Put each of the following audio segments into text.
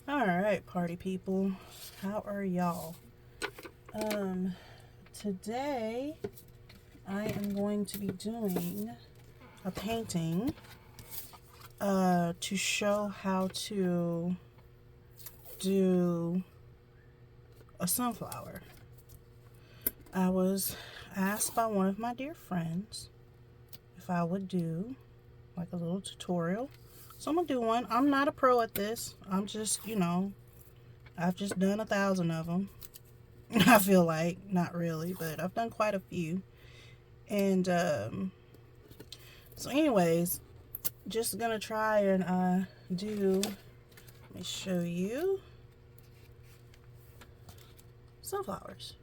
Alright, party people. How are y'all? Today I am going to be doing a painting to show how to do a sunflower. I was asked by one of my dear friends if I would do like a little tutorial. So I'm gonna do one. I'm not a pro at this. I'm just, I've just done 1,000 of them. I feel like, not really, but I've done quite a few. And so anyways, just gonna try and let me show you sunflowers.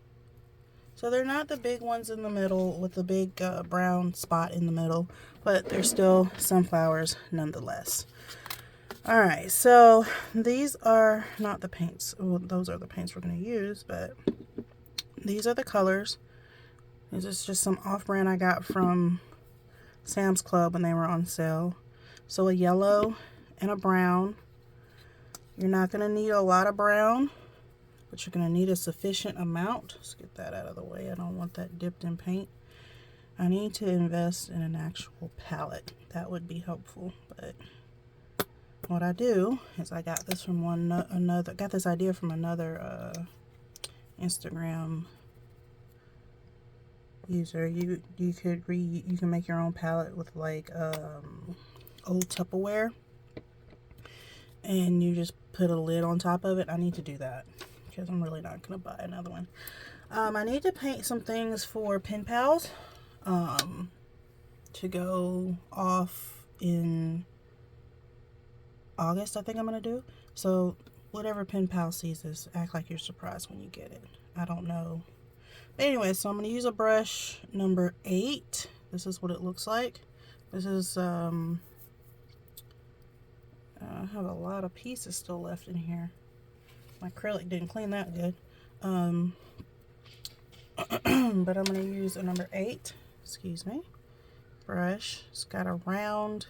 So they're not the big ones in the middle with the big brown spot in the middle, but they're still sunflowers nonetheless. Alright, so these are not the paints. Well, those are the paints we're going to use, but these are the colors. This is just some off-brand I got from Sam's Club when they were on sale. So a yellow and a brown. You're not going to need a lot of brown, but you're going to need a sufficient amount. Let's get that out of the way. I don't want that dipped in paint. I need to invest in an actual palette. That would be helpful, but what I do is I got this from got this idea from another Instagram user. You can make your own palette with like old Tupperware, and you just put a lid on top of it. I need to do that because I'm really not gonna buy another one. I need to paint some things for pen pals to go off in August. I think I'm gonna do. So whatever pen pal sees this, act like you're surprised when you get it. I don't know. But anyway, so I'm gonna use a brush number 8. This is what it looks like. This is I have a lot of pieces still left in here. My acrylic didn't clean that good. But I'm gonna use a number 8. Excuse me. Brush. It's got a round.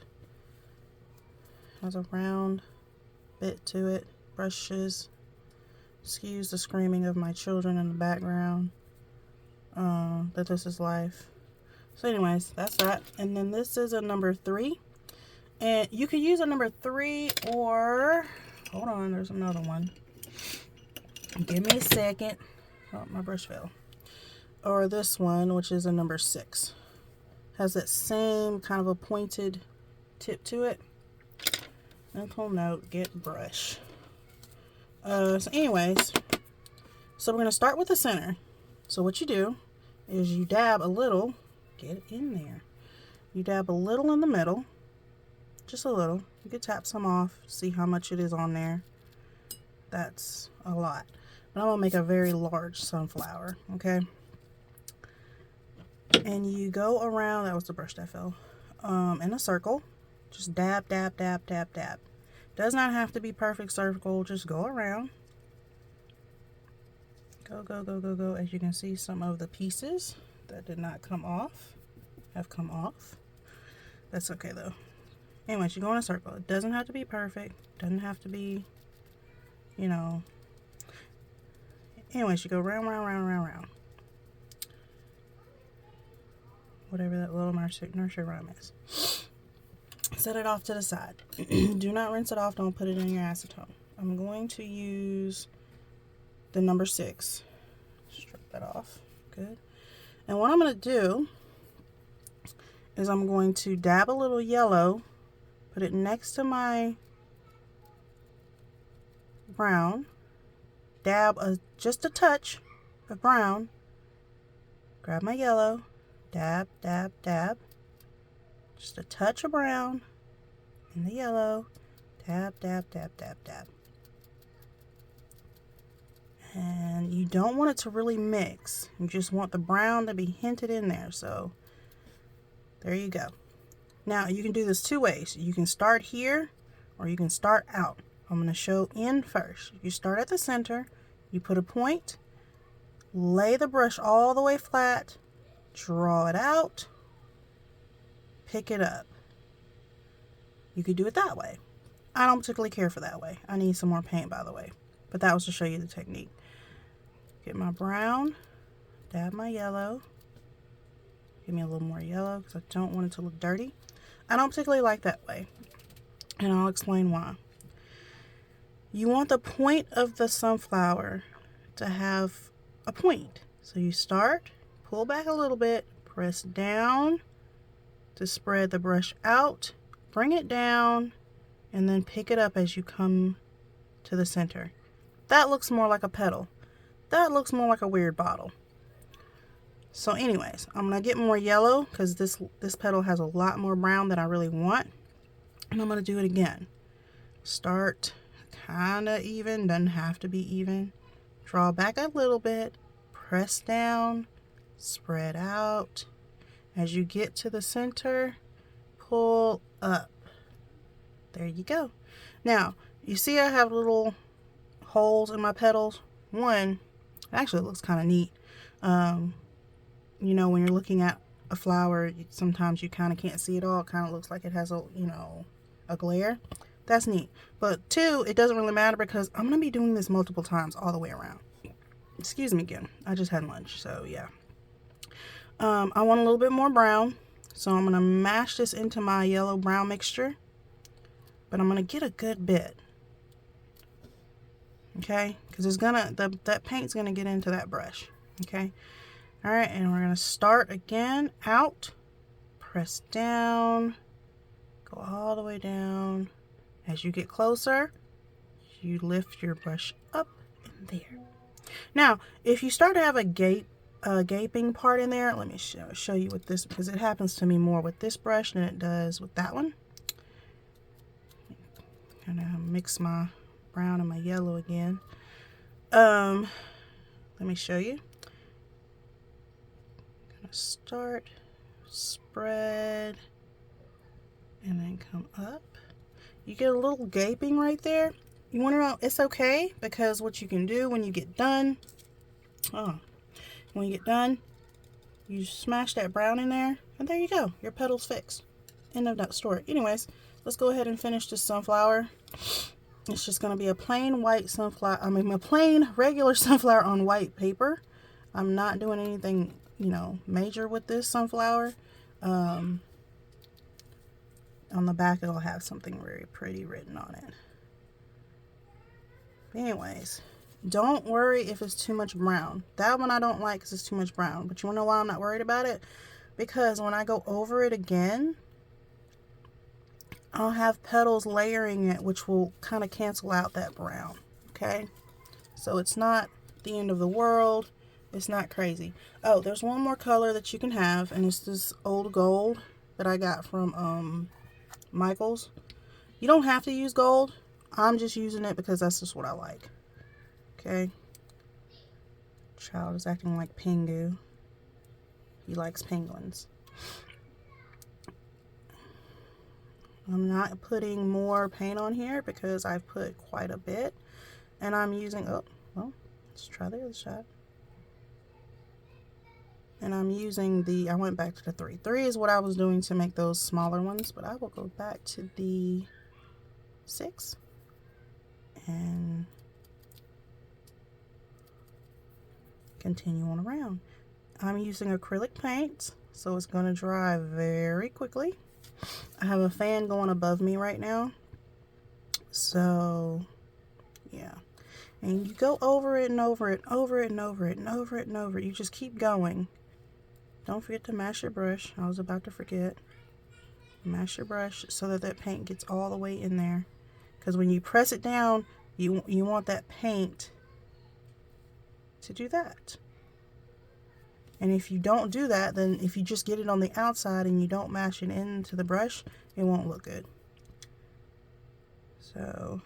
Has a round bit to it. Brushes. Excuse the screaming of my children in the background. That this is life. So anyways, that's that. And then this is a number 3. And you could use a number 3 or... Hold on, there's another one. Give me a second. Oh, my brush fell. Or this one, which is a number 6. Has that same kind of a pointed tip to it. Mental note, get brush. So anyways, so we're going to start with the center. So what you do is you dab a little, get it in there. You dab a little in the middle, just a little. You can tap some off, see how much it is on there. That's a lot. But I'm going to make a very large sunflower, okay? And you go around, that was the brush that fell, in a circle. Just dab, dab, dab, dab, dab. Does not have to be perfect circle, just go around. Go, go, go, go, go. As you can see, some of the pieces that did not come off have come off. That's okay though. Anyways, you go in a circle. It doesn't have to be perfect. Doesn't have to be, you know. Anyways, you go round, round, round, round, round. Whatever that little nursery rhyme is. Set it off to the side. Do not rinse it off. Don't put it in your acetone. I'm going to use the number 6. Strip that off. Good. And what I'm going to do is I'm going to dab a little yellow, put it next to my brown, dab just a touch of brown, grab my yellow, dab, dab, dab, just a touch of brown in the yellow, dab, dab, dab, dab, dab. And you don't want it to really mix. You just want the brown to be hinted in there. So there you go. Now you can do this 2 ways. You can start here or you can start out. I'm going to show in first. You start at the center, you put a point, lay the brush all the way flat, draw it out, pick it up. You could do it that way. I don't particularly care for that way. I need some more paint, by the way. But that was to show you the technique. Get my brown, dab my yellow. Give me a little more yellow because I don't want it to look dirty. I don't particularly like that way, and I'll explain why. You want the point of the sunflower to have a point. So you start, pull back a little bit, press down to spread the brush out, bring it down, and then pick it up as you come to the center. That looks more like a petal. That looks more like a weird bottle. So anyways, I'm going to get more yellow because this petal has a lot more brown than I really want. And I'm going to do it again. Start kind of even, doesn't have to be even. Draw back a little bit, press down, spread out. As you get to the center, pull up. There you go. Now, you see I have little holes in my petals. One, actually it looks kind of neat. You know, when you're looking at a flower, sometimes you kind of can't see it all. It kind of looks like it has a, you know, a glare. That's neat. But two, it doesn't really matter because I'm going to be doing this multiple times all the way around. Excuse me again. I just had lunch, so yeah. I want a little bit more brown, so I'm going to mash this into my yellow-brown mixture. But I'm going to get a good bit. Okay? Because it's gonna, that paint's going to get into that brush. Okay? Alright, and we're going to start again out, press down, go all the way down. As you get closer, you lift your brush up in there. Now, if you start to have a gaping part in there, let me show you with this, because it happens to me more with this brush than it does with that one. I'm going to mix my brown and my yellow again. Let me show you. Start, spread, and then come up. You get a little gaping right there. You want to know it's okay, because what you can do when you get done, you smash that brown in there, and there you go. Your petal's fixed. End of that story. Anyways, let's go ahead and finish this sunflower. It's just going to be a plain white sunflower. A plain regular sunflower on white paper. I'm not doing anything, you know, major with this sunflower. On the back it'll have something very pretty written on it. Anyways, don't worry if it's too much brown. That one I don't like because it's too much brown. But you want to know why I'm not worried about it? Because when I go over it again, I'll have petals layering it, which will kind of cancel out that brown. Okay? So it's not the end of the world. It's not crazy. Oh, there's one more color that you can have, and it's this old gold that I got from Michaels. You don't have to use gold. I'm just using it because that's just what I like. Okay. Child is acting like Pingu. He likes penguins. I'm not putting more paint on here because I've put quite a bit. And I'm using, oh, well, let's try the other side. And I'm using I went back to the 3. 3 is what I was doing to make those smaller ones, but I will go back to the 6 and continue on around. I'm using acrylic paint, so it's going to dry very quickly. I have a fan going above me right now, so yeah. And you go over it and over it, over it and over it and over it and over it. You just keep going. Don't forget to mash your brush. I was about to forget. Mash your brush so that that paint gets all the way in there. Because when you press it down, you want that paint to do that. And if you don't do that, then if you just get it on the outside and you don't mash it into the brush, it won't look good. So,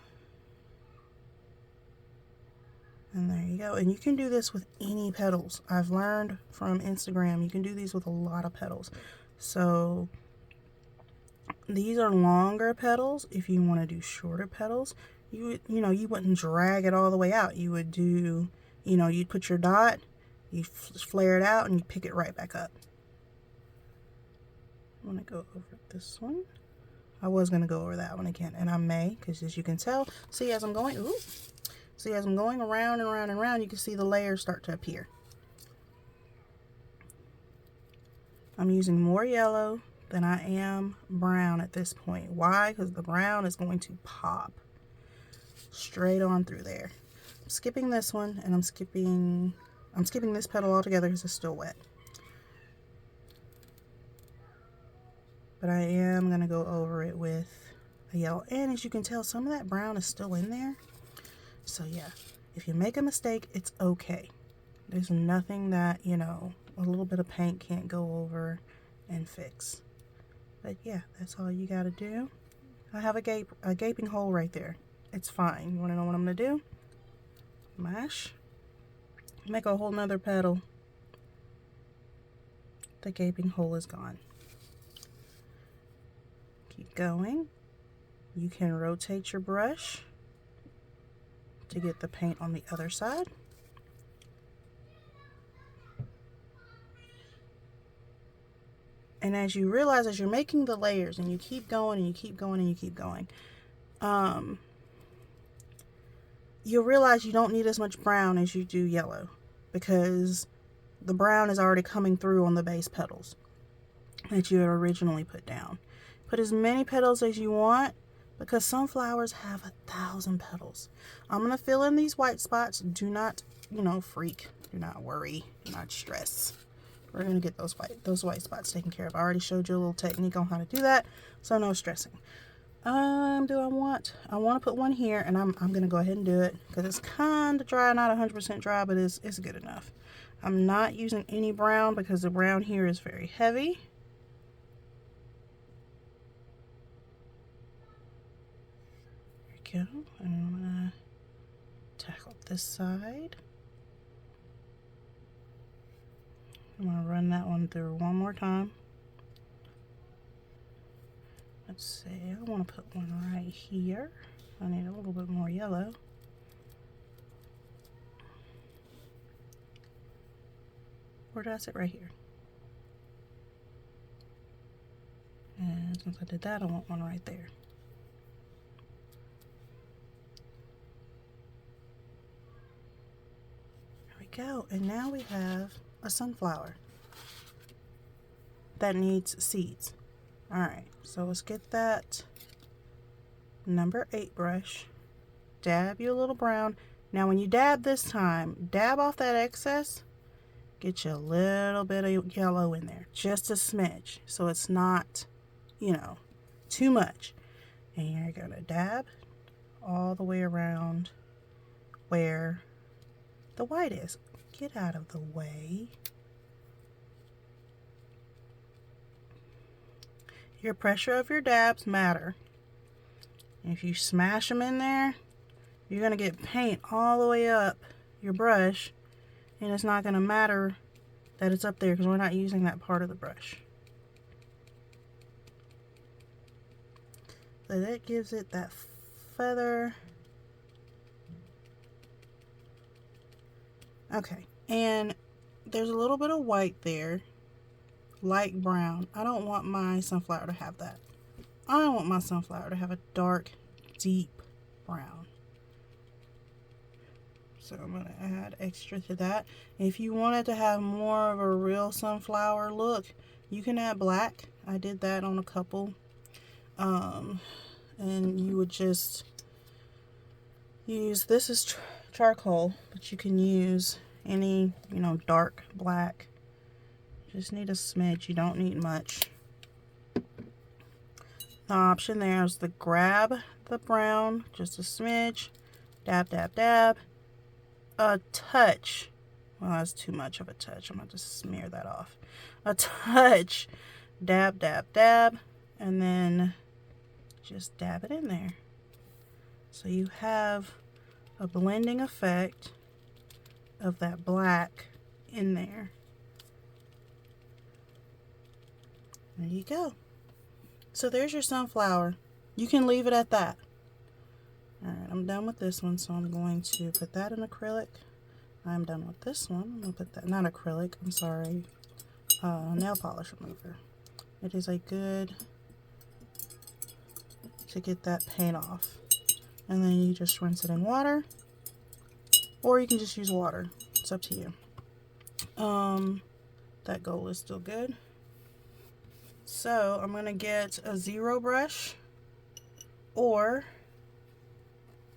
and there you go. And you can do this with any petals. I've learned from Instagram, you can do these with a lot of petals. So these are longer petals. If you want to do shorter petals, you wouldn't drag it all the way out. You would do, you'd put your dot, you flare it out, and you pick it right back up. I'm going to go over this one. I was going to go over that one again, and I may, because as you can tell, see as I'm going, see as I'm going around and around and around, you can see the layers start to appear. I'm using more yellow than I am brown at this point. Why? Because the brown is going to pop straight on through there. I'm skipping this one, and I'm skipping this petal altogether because it's still wet. But I am going to go over it with a yellow. And as you can tell, some of that brown is still in there. So yeah, if you make a mistake, it's okay. There's nothing that, you know, a little bit of paint can't go over and fix. But yeah, that's all you got to do. I have a gaping hole right there. It's fine. You want to know what I'm going to do? Mash. Make a whole nother petal. The gaping hole is gone. Keep going. You can rotate your brush to get the paint on the other side. And as you realize, as you're making the layers and you keep going and you keep going and you keep going, you'll realize you don't need as much brown as you do yellow, because the brown is already coming through on the base petals that you had originally put down. Put as many petals as you want, because sunflowers have 1,000 petals. I'm going to fill in these white spots. Do not, you know, freak. Do not worry. Do not stress. We're going to get those white spots taken care of. I already showed you a little technique on how to do that, so no stressing. I want to put one here, and I'm going to go ahead and do it because it's kind of dry, not 100% dry, but it's good enough. I'm not using any brown because the brown here is very heavy. There we go. And I'm going to tackle this side. I'm going to run that one through one more time. Let's see, I want to put one right here. I need a little bit more yellow. Where did I sit? Right here. And since I did that, I want one right there. There we go. And now we have a sunflower that needs seeds. Alright, so let's get that number 8 brush. Dab you a little brown. Now when you dab this time, dab off that excess. Get you a little bit of yellow in there. Just a smidge. So it's not, you know, too much. And you're going to dab all the way around where the white is. Get out of the way. Your pressure of your dabs matter. If you smash them in there, you're going to get paint all the way up your brush, and it's not going to matter that it's up there because we're not using that part of the brush. So that gives it that feather. Okay, and there's a little bit of white there. Light brown. I don't want my sunflower to have that. I want my sunflower to have a dark, deep brown. So I'm going to add extra to that. If you wanted to have more of a real sunflower look, you can add black. I did that on a couple. And you would just use, this is charcoal, but you can use any, you know, dark black. Just need a smidge, you don't need much. The option there is to grab the brown, just a smidge, dab, dab, dab, a touch. Well, that's too much of a touch. I'm going to smear that off. A touch, dab, dab, dab, and then just dab it in there. So you have a blending effect of that black in there. There you go. So there's your sunflower. You can leave it at that. Alright, I'm done with this one, so I'm going to put that in acrylic. I'm done with this one. I'm going to put that, not acrylic, I'm sorry, nail polish remover. It is a good to get that paint off. And then you just rinse it in water, or you can just use water. It's up to you. That gold is still good. So I'm going to get a 0 brush, or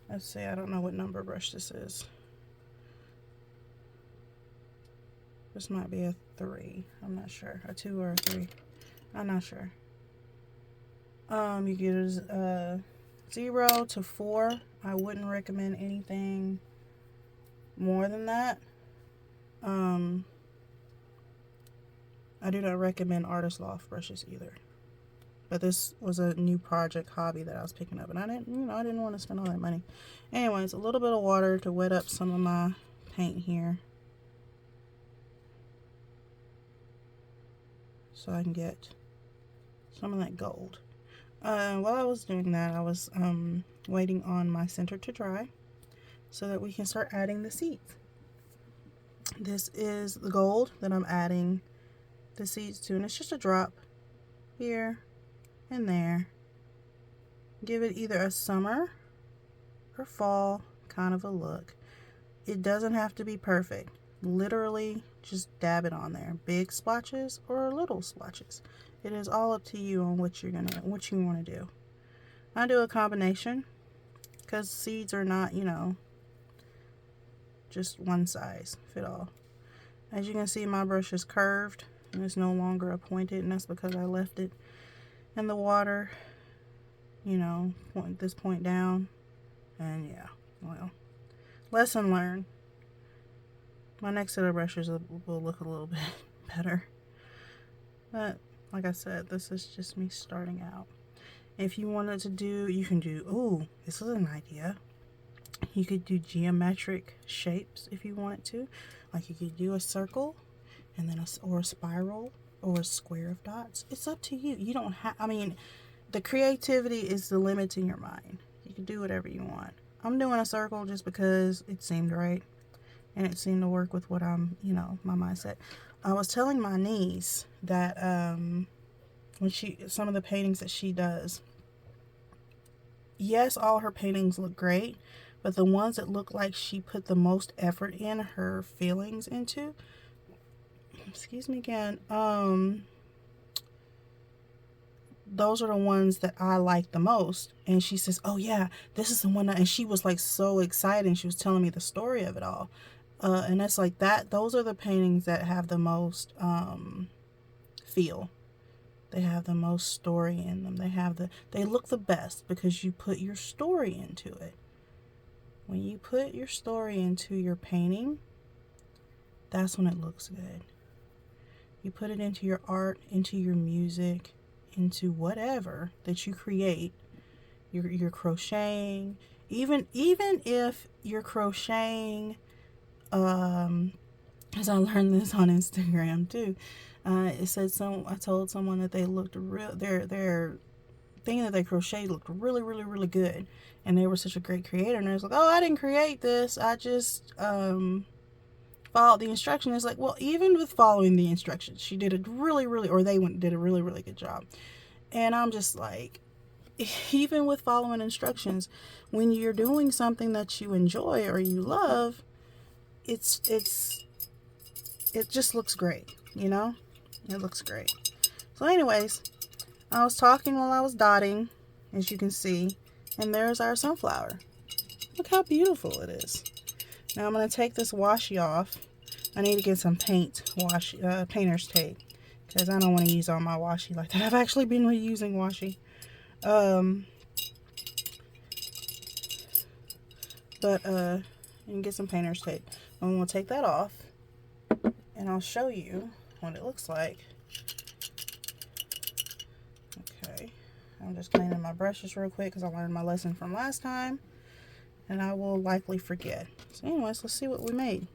let's see, I don't know what number brush this is. This might be a 3. I'm not sure. A 2 or a 3. I'm not sure. You get a 0 to 4. I wouldn't recommend anything more than that. I do not recommend Artist Loft brushes either. But this was a new project hobby that I was picking up, and I didn't want to spend all that money. Anyways, a little bit of water to wet up some of my paint here, so I can get some of that gold. While I was doing that, I was waiting on my center to dry so that we can start adding the seeds. This is the gold that I'm adding the seeds to, and it's just a drop here and there. Give it either a summer or fall kind of a look. It doesn't have to be perfect. Literally just dab it on there. Big splotches or little splotches. It is all up to you on what you want to do. I do a combination because seeds are not, just one size fit all. As you can see, my brush is curved and it's no longer a pointed, and that's because I left it in the water, point this point down. And yeah, well, lesson learned. My next set of brushes will look a little bit better. But like I said, this is just me starting out. If you wanted to do, you can do, ooh, this is an idea. You could do geometric shapes if you wanted to. Like you could do a circle and then or a spiral or a square of dots. It's up to you. You don't have, the creativity is the limit in your mind. You can do whatever you want. I'm doing a circle just because it seemed right and it seemed to work with what I'm, my mindset. I was telling my niece that when some of the paintings that she does, yes, all her paintings look great, but the ones that look like she put the most effort in her feelings into, excuse me again, those are the ones that I like the most. And she says, oh yeah, this is the one and she was like so excited, and she was telling me the story of it all. And that's like that. Those are the paintings that have the most feel. They have the most story in them. They look the best because you put your story into it. When you put your story into your painting, that's when it looks good. You put it into your art, into your music, into whatever that you create. You're crocheting. Even if you're crocheting, as I learned this on Instagram too. It said I told someone that they looked their thing that they crocheted looked really, really, really good, and they were such a great creator. And I was like, oh, I didn't create this. I just followed the instructions. It's like, well, even with following the instructions, she did a really, really, or they did a really, really good job. And I'm just like, even with following instructions, when you're doing something that you enjoy or you love, it just looks great, It looks great. So anyways, I was talking while I was dotting, as you can see, and there's our sunflower. Look how beautiful it is. Now I'm going to take this washi off. I need to get some painter's tape, because I don't want to use all my washi like that. I've actually been reusing washi. You can get some painter's tape. I'm going to take that off, and I'll show you what it looks like. Okay, I'm just cleaning my brushes real quick because I learned my lesson from last time, and I will likely forget. So anyways, let's see what we made.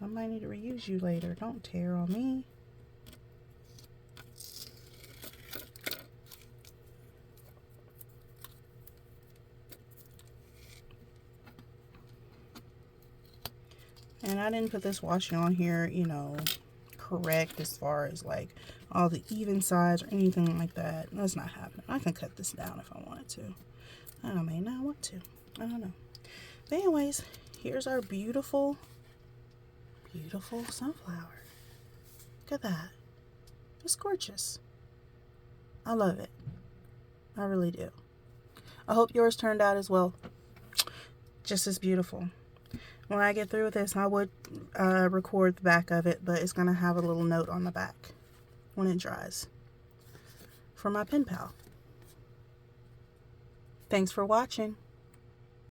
I might need to reuse you later. Don't tear on me. And I didn't put this washi on here, you know, correct as far as like all the even sides or anything like that. That's not happening. I can cut this down if I wanted to. I may not want to. I don't know. But anyways, here's our beautiful, beautiful sunflower. Look at that. It's gorgeous. I love it. I really do. I hope yours turned out as well. Just as beautiful. When I get through with this, I would record the back of it, but it's going to have a little note on the back when it dries for my pen pal. Thanks for watching.